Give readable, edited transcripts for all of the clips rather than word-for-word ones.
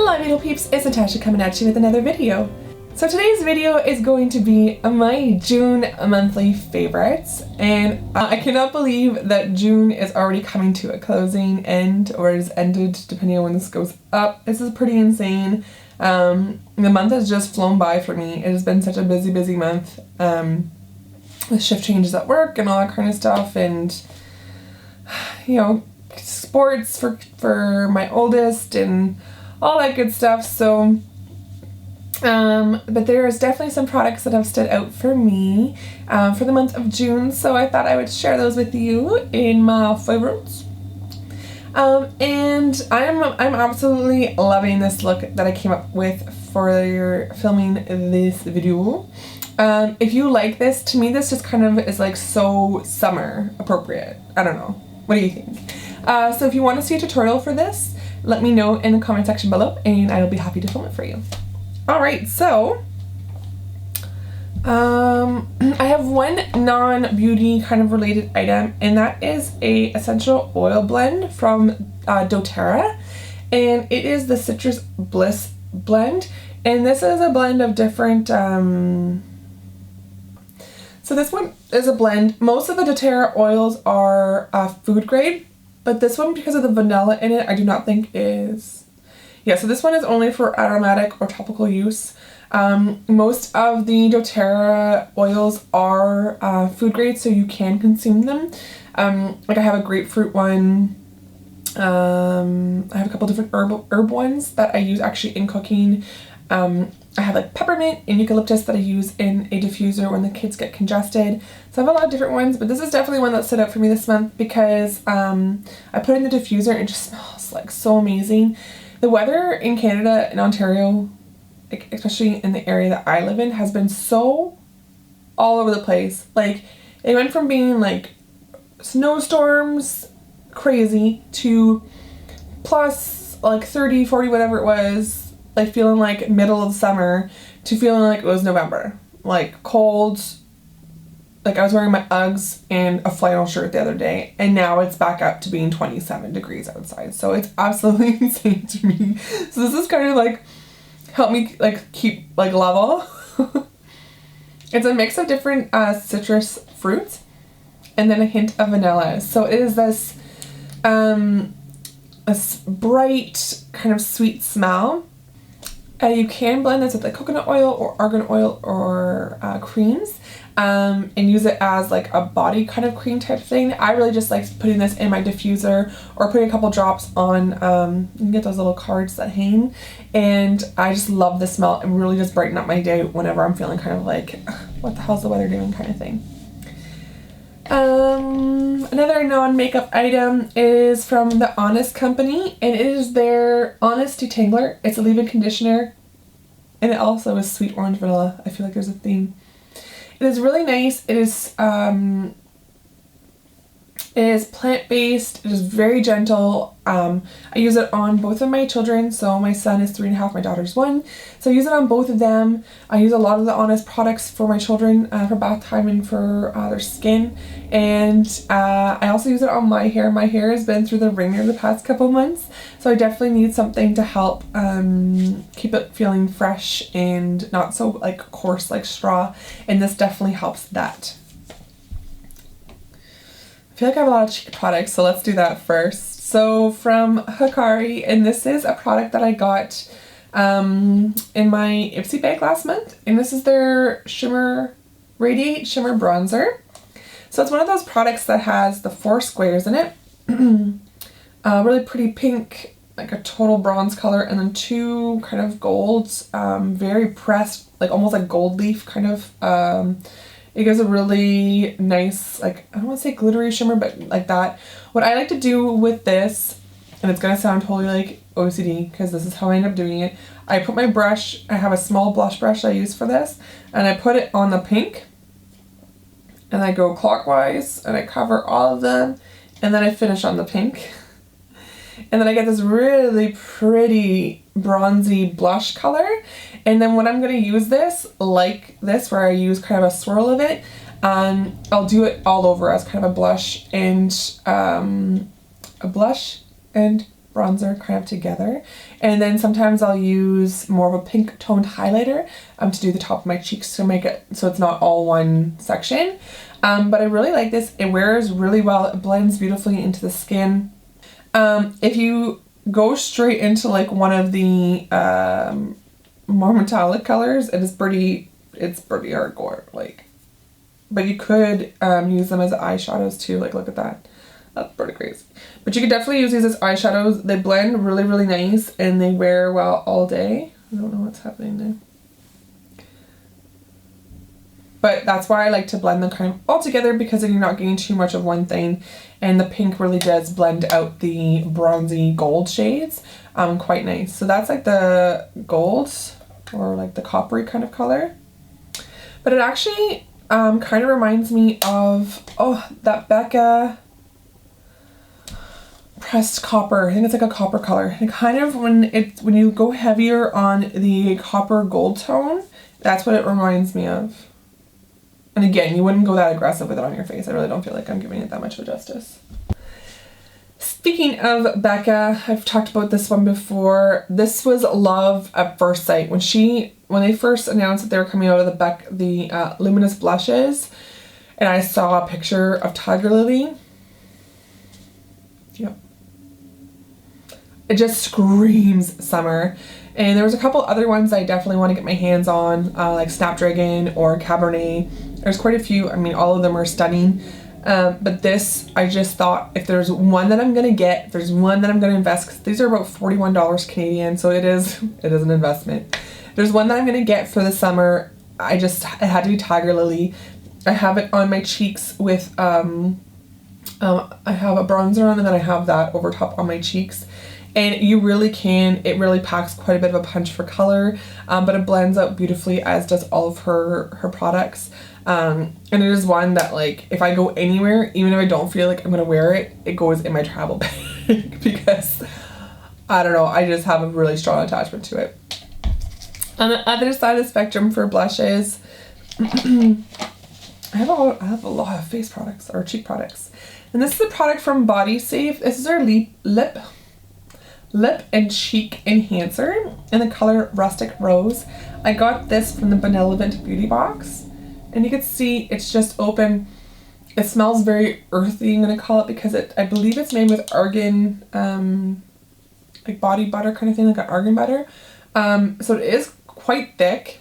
Hello beautiful peeps, it's Natasha coming at you with another video. So today's video is going to be my June monthly favorites, and I cannot believe that June is already coming to a closing end, or is ended depending on when this goes up. This is pretty insane. The month has just flown by for me. It has been such a busy month with shift changes at work and all that kind of stuff, and you know, sports for my oldest and all that good stuff. So but there is definitely some products that have stood out for me for the month of June, so I thought I would share those with you in my favorites. And I'm absolutely loving this look that I came up with for filming this video. If you like this, to me this just kind of is like so summer appropriate. I don't know. What do you think? So if you want to see a tutorial for this, let me know in the comment section below and I'll be happy to film it for you. Alright, so I have one non-beauty kind of related item, and that is a essential oil blend from doTERRA, and it is the Citrus Bliss blend, and this is a blend of different so this one is a blend. Most of the doTERRA oils are food grade, but this one, because of the vanilla in it, I do not think is. Yeah, so this one is only for aromatic or topical use. Most of the doTERRA oils are food grade, so you can consume them. Like I have a grapefruit one. I have a couple different herb ones that I use actually in cooking. I have like peppermint and eucalyptus that I use in a diffuser when the kids get congested. So I have a lot of different ones, but this is definitely one that stood out for me this month because I put it in the diffuser and it just smells like so amazing. The weather in Canada and Ontario, especially in the area that I live in, has been so all over the place. Like, it went from being like snowstorms crazy to plus like 30, 40, whatever it was, like feeling like middle of summer to feeling like it was November. Like cold. Like I was wearing my Uggs and a flannel shirt the other day, and now it's back up to being 27 degrees outside. So it's absolutely insane to me. So this is kind of like help me like keep like level. It's a mix of different citrus fruits and then a hint of vanilla. So it is this bright kind of sweet smell. You can blend this with like coconut oil or argan oil or creams. And use it as like a body kind of cream type thing. I really just like putting this in my diffuser or putting a couple drops on, you can get those little cards that hang, and I just love the smell and really just brighten up my day whenever I'm feeling kind of like, what the hell's the weather doing kind of thing. Another non-makeup item is from the Honest company, and it is their Honest Detangler. It's a leave-in conditioner, and it also is sweet orange vanilla. I feel like there's a theme. It is really nice. It is plant-based. It is very gentle. I use it on both of my children. So my son is 3.5, my daughter's 1. So I use it on both of them. I use a lot of the Honest products for my children for bath time and for their skin. And I also use it on my hair. My hair has been through the ringer the past couple months. So I definitely need something to help keep it feeling fresh and not so like coarse like straw. And this definitely helps that. I feel like I have a lot of cheap products, so let's do that first. So from Hikari, and this is a product that I got in my Ipsy bag last month, and this is their Radiate Shimmer Bronzer. So it's one of those products that has the 4 squares in it, really pretty pink, like a total bronze color, and then 2 kind of golds, very pressed, like almost like gold leaf kind of. It gives a really nice, like, I don't want to say glittery shimmer, but like that. What I like to do with this, and it's going to sound totally like OCD because this is how I end up doing it. I put my brush, I have a small blush brush I use for this, and I put it on the pink, and I go clockwise, and I cover all of them, and then I finish on the pink. And then I get this really pretty bronzy blush color. And then when I'm going to use this, like this, where I use kind of a swirl of it, I'll do it all over as kind of a blush and bronzer kind of together. And then sometimes I'll use more of a pink toned highlighter to do the top of my cheeks to make it so it's not all one section. But I really like this. It wears really well. It blends beautifully into the skin. If you go straight into like one of the more metallic colors, it's pretty hardcore, like, but you could use them as eyeshadows too. Like, look at that. That's pretty crazy. But you could definitely use these as eyeshadows. They blend really, really nice and they wear well all day. I don't know what's happening there. But that's why I like to blend them kind of all together, because then you're not getting too much of one thing. And the pink really does blend out the bronzy gold shades quite nice. So that's like the gold or like the coppery kind of color. But it actually kind of reminds me of, that Becca pressed copper. I think it's like a copper color. And kind of when you go heavier on the copper gold tone, that's what it reminds me of. And again, you wouldn't go that aggressive with it on your face. I really don't feel like I'm giving it that much of justice. Speaking of Becca, I've talked about this one before. This was love at first sight. When they first announced that they were coming out of the luminous blushes, and I saw a picture of Tiger Lily. Yep. It just screams summer. And there was a couple other ones I definitely want to get my hands on, like Snapdragon or Cabernet. There's quite a few. I mean, all of them are stunning. But this, I just thought, if there's one that I'm going to get, if there's one that I'm going to invest, because these are about $41 Canadian, so it is an investment. If there's one that I'm going to get for the summer, it had to be Tiger Lily. I have it on my cheeks with, I have a bronzer on, and then I have that over top on my cheeks. And it really packs quite a bit of a punch for color, but it blends out beautifully, as does all of her products. And it is one that, like, if I go anywhere, even if I don't feel like I'm going to wear it, it goes in my travel bag because, I don't know, I just have a really strong attachment to it. On the other side of the spectrum for blushes, I have a lot of face products or cheek products. And this is a product from Body Safe. This is our lip and cheek enhancer in the color Rustic Rose. I got this from the Benevolent Beauty Box, and you can see it's just open. It smells very earthy, I'm gonna call it, because I believe it's made with argan, like body butter kind of thing, like an argan butter. So it is quite thick.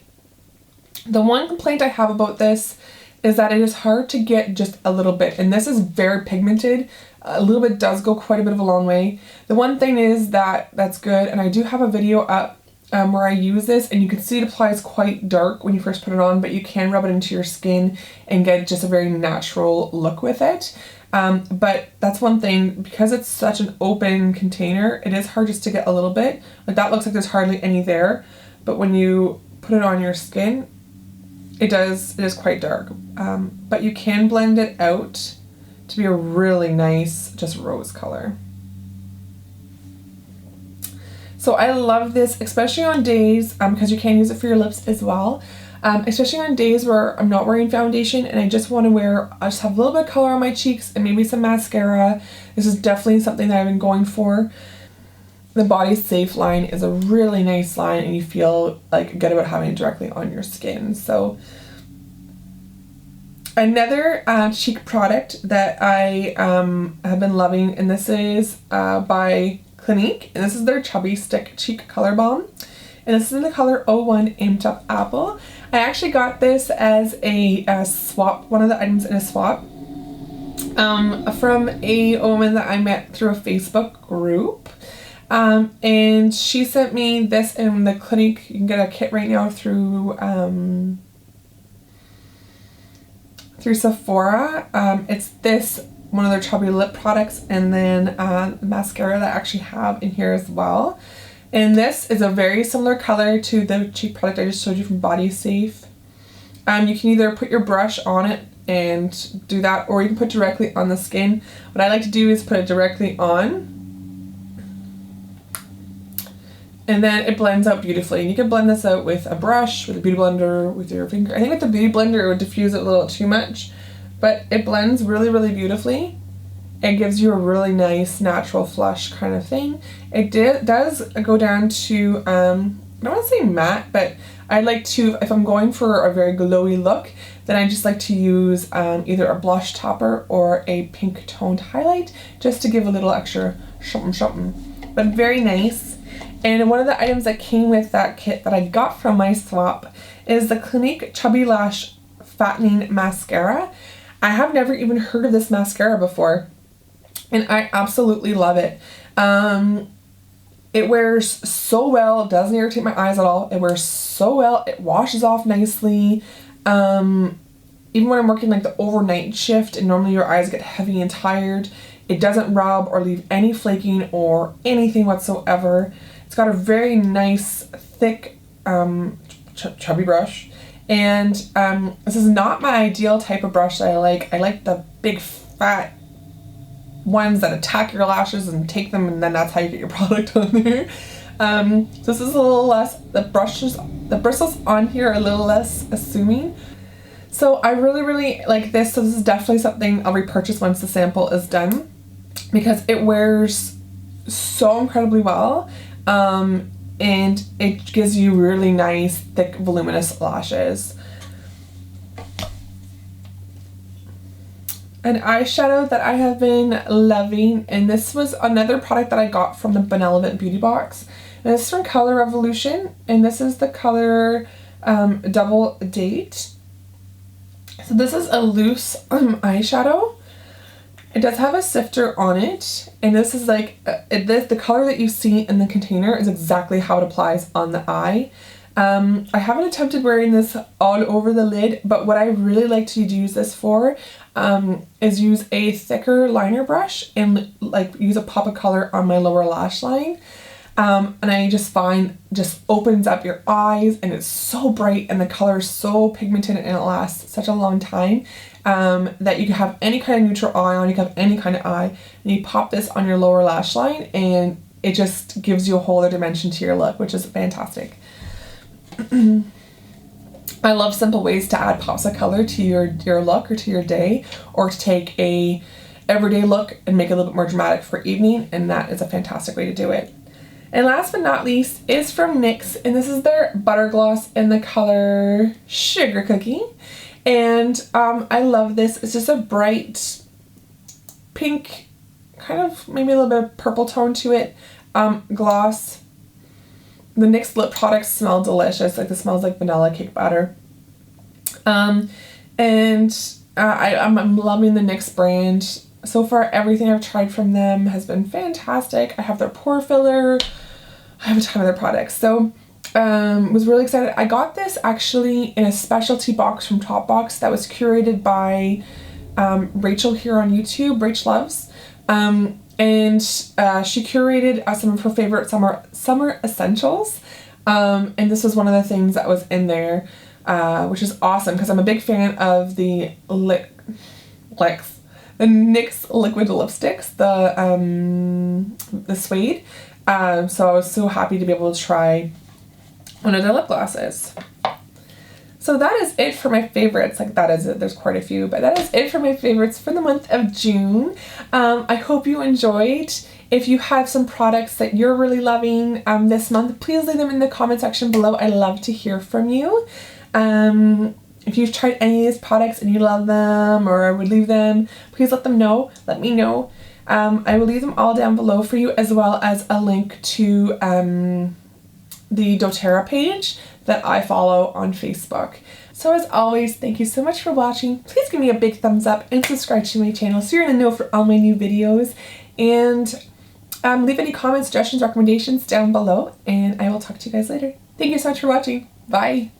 The one complaint I have about this is that it is hard to get just a little bit, and this is very pigmented. A little bit does go quite a bit of a long way. The one thing is that's good, and I do have a video up where I use this, and you can see it applies quite dark when you first put it on, but you can rub it into your skin and get just a very natural look with it. But that's one thing, because it's such an open container, it is hard just to get a little bit. Like, that looks like there's hardly any there, but when you put it on your skin, it is quite dark. But you can blend it out to be a really nice, just rose color. So I love this, especially on days, because you can use it for your lips as well. Especially on days where I'm not wearing foundation and I just want to just have a little bit of color on my cheeks and maybe some mascara. This is definitely something that I've been going for. The Body Safe line is a really nice line, and you feel like good about having it directly on your skin. So another cheek product that I have been loving, and this is by Clinique, and this is their Chubby Stick Cheek Color Balm, and this is in the color 01 Amped Up Apple. I actually got this as a swap, one of the items in a swap, from a woman that I met through a Facebook group, and she sent me this in the Clinique. You can get a kit right now through Sephora. It's this, one of their chubby lip products, and then mascara that I actually have in here as well. And this is a very similar color to the cheek product I just showed you from Body Safe. You can either put your brush on it and do that, or you can put directly on the skin. What I like to do is put it directly on, and then it blends out beautifully. And you can blend this out with a brush, with a beauty blender, with your finger. I think with the beauty blender it would diffuse it a little too much, but it blends really, really beautifully. It gives you a really nice natural flush kind of thing. It does go down to, I don't want to say matte, but I like to, if I'm going for a very glowy look, then I just like to use either a blush topper or a pink toned highlight just to give a little extra something. But very nice. And one of the items that came with that kit that I got from my swap is the Clinique Chubby Lash Fattening Mascara. I have never even heard of this mascara before, and I absolutely love it. It wears so well, it doesn't irritate my eyes at all. It wears so well, it washes off nicely. Even when I'm working like the overnight shift and normally your eyes get heavy and tired, it doesn't rub or leave any flaking or anything whatsoever. It's got a very nice, thick, chubby brush. And this is not my ideal type of brush that I like. I like the big, fat ones that attack your lashes and take them, and then that's how you get your product on there. So this is a little less, the bristles on here are a little less assuming. So I really like this. So this is definitely something I'll repurchase once the sample is done, because it wears so incredibly well. And it gives you really nice, thick, voluminous lashes. An eyeshadow that I have been loving, and this was another product that I got from the Benevolent Beauty Box. And this is from Color Revolution, and this is the color Double Date. So this is a loose eyeshadow. It does have a sifter on it, and this is like, the color that you see in the container is exactly how it applies on the eye. I haven't attempted wearing this all over the lid, but what I really like to use this for is use a thicker liner brush and like use a pop of color on my lower lash line. And I just find just opens up your eyes, and it's so bright, and the color is so pigmented, and it lasts such a long time that you can have any kind of neutral eye on, you can have any kind of eye, and you pop this on your lower lash line, and it just gives you a whole other dimension to your look, which is fantastic. I love simple ways to add pops of color to your look or to your day, or to take a everyday look and make it a little bit more dramatic for evening, and that is a fantastic way to do it. And last but not least is from NYX, and this is their Butter Gloss in the color Sugar Cookie. And I love this. It's just a bright pink, kind of maybe a little bit of purple tone to it, gloss. The NYX lip products smell delicious. Like, this smells like vanilla cake batter. I'm loving the NYX brand. So far, everything I've tried from them has been fantastic. I have their pore filler. I have a ton of their products. So, was really excited. I got this actually in a specialty box from Topbox that was curated by Rachel here on YouTube, Rach Loves. And she curated some of her favorite summer essentials. And this was one of the things that was in there, which is awesome because I'm a big fan of the NYX liquid lipsticks, the suede. So I was so happy to be able to try one of their lip glosses. So that is it for my favorites. Like, that is it. There's quite a few, but that is it for my favorites for the month of June. I hope you enjoyed. If you have some products that you're really loving this month, please leave them in the comment section below. I love to hear from you. If you've tried any of these products and you love them or would leave them, please let them know. Let me know. I will leave them all down below for you, as well as a link to the doTERRA page that I follow on Facebook. So as always, thank you so much for watching. Please give me a big thumbs up and subscribe to my channel so you're in the know for all my new videos. And leave any comments, suggestions, recommendations down below, and I will talk to you guys later. Thank you so much for watching. Bye.